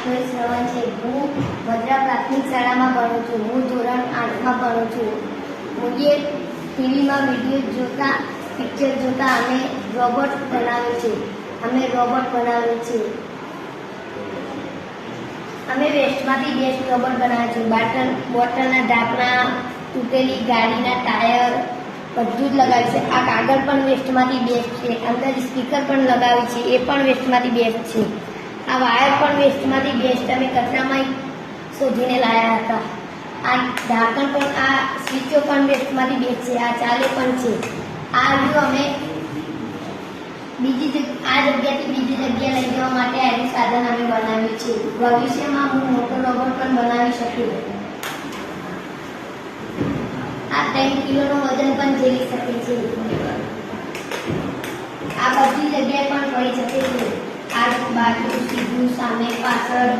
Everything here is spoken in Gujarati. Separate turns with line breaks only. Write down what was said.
મારું શ્રવણ છે. હું ભદ્રા પ્રાથમિક શાળામાં ભણું છું. હું ધોરણ 8માં ભણું છું. હું ટીવીમાં વિડીયો જોતા, પિક્ચર જોતા અમે રોબોટ બનાવ્યું છે. અમે વેસ્ટમાંથી બેસ્ટ રોબોટ બનાવ્યા છે. બોટલના ઢાંકણા, તૂટેલી ગાડીના ટાયર બધું જ લગાવ્યું છે. આ કાગળ પણ વેસ્ટમાંથી બેસ્ટ છે. અંદર સ્પીકર પણ લગાવ્યું છે, એ પણ વેસ્ટમાંથી બેસ્ટ છે. આ વાયર પણ વેસ્ટમાંથી બેસ્ટ અમે કચરામાં શોધીને લાવ્યા હતા. આ ઢાંકણ પણ, આ સ્વીચો પણ વેસ્ટમાંથી બેસ્ટ છે. આ ચાલે પણ છે. આ રહ્યું અમે આ જગ્યાથી બીજી જગ્યાએ લઈ જવા માટે આનું સાધન અમે બનાવ્યું છે. ભવિષ્યમાં હું મોટો રોબોટ પણ બનાવી શકું. આ 3 કિલોનું વજન પણ ઝેલી શકે છે. આ બધી જગ્યાએ પણ ફરી શકે છે. આ બાજુ, સીધું, સામે, પાછળ